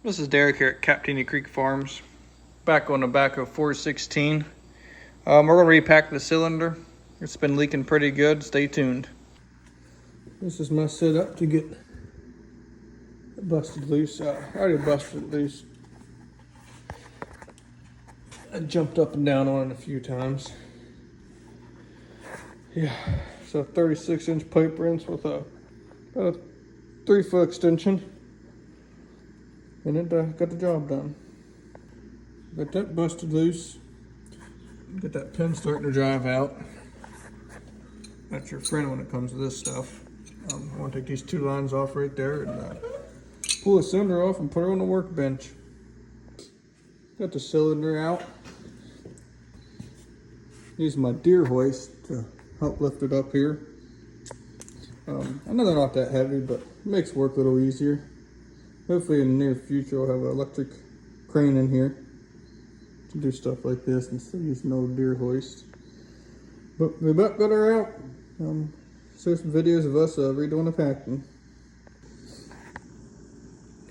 This is Derek here at Captainy Creek Farms, back on the back of 416. We're going to repack the cylinder. It's been leaking pretty good. Stay tuned. This is my setup to get it busted loose. I already busted it loose. I jumped up and down on it a few times. Yeah, so 36-inch pipe wrench with about a 3-foot extension. And it got the job done. Got that busted loose. Get that pin starting to drive out. That's your friend when it comes to this stuff. I want to take these 2 lines off right there and pull the cylinder off and put her on the workbench. Got the cylinder out. Use my deer hoist to help lift it up here. I know they're not that heavy, but it makes work a little easier. Hopefully in the near future I'll have an electric crane in here to do stuff like this instead of using old deer hoist. But we about got her out. Show some videos of us redoing the packing.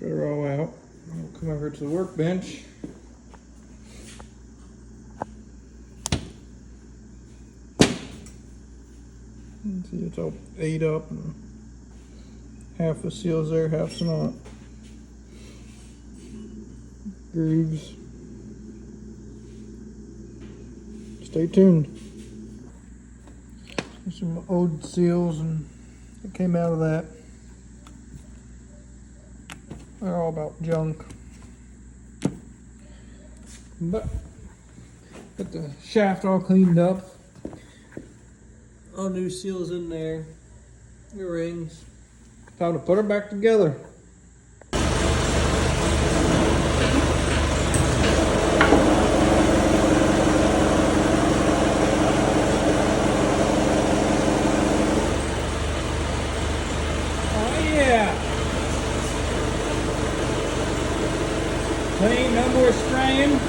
Got her all out. We'll come over to the workbench. See, it's all ate up and half the seal's there, half's not. Grooves. Stay tuned. Some old seals and it came out of that. They're all about junk. But got the shaft all cleaned up. All new seals in there. New rings. Time to put her back together. Clean, no more spraying.